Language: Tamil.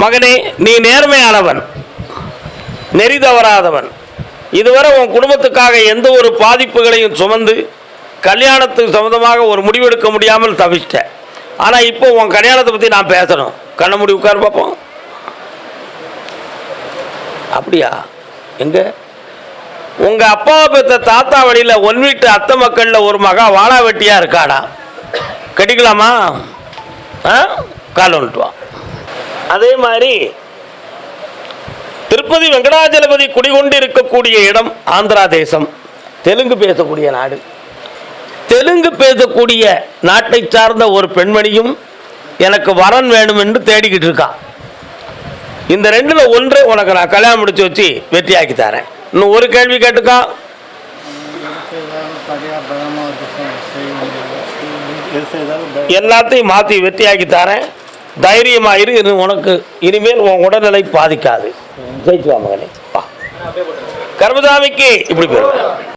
மகனே, நீ நேர்மையானவன், நெறி தவறாதவன். இதுவரை உன் குடும்பத்துக்காக எந்த ஒரு பாதிப்புகளையும் சுமந்து கல்யாணத்துக்கு சம்மந்தமாக ஒரு முடிவெடுக்க முடியாமல் தவிச்சிட்ட. ஆனால் இப்போ உன் கல்யாணத்தை பற்றி நான் பேசணும். கண்ண மூடி உட்கார் பார்ப்போம். அப்படியா? எங்க உங்கள் அப்பாவை பெற்ற தாத்தா வழியில் ஒன் வீட்டு அத்தை மக்களில் ஒரு மகா வாழா வெட்டியாக இருக்காடா. கட்டிக்கலாமா? கால் வந்துட்டுவான். அதே மாதிரி திருப்பதி வெங்கடாஜலபதி குடிகொண்டு இருக்கக்கூடிய இடம் ஆந்திரா தேசம், தெலுங்கு பேசக்கூடிய நாடு. தெலுங்கு பேசக்கூடிய நாட்டை சார்ந்த ஒரு பெண்மணியும் எனக்கு வரன் வேணும் என்று தேடிக்கிட்டு இருக்கான். இந்த ரெண்டுல ஒன்று உனக்கு நான் கல்யாணம் முடிச்சு வச்சு வெற்றியாக்கி தரேன். இன்னும் ஒரு கேள்வி கேட்டுக்கா. எல்லாத்தையும் மாற்றி வெற்றியாக்கி தரேன். தைரியமாயிரு. உனக்கு இனிமேல் உன் உடல்நிலை பாதிக்காது. ஜெயிச்சுவா மகனே. கர்மசாமிக்கு இப்படி பேர்.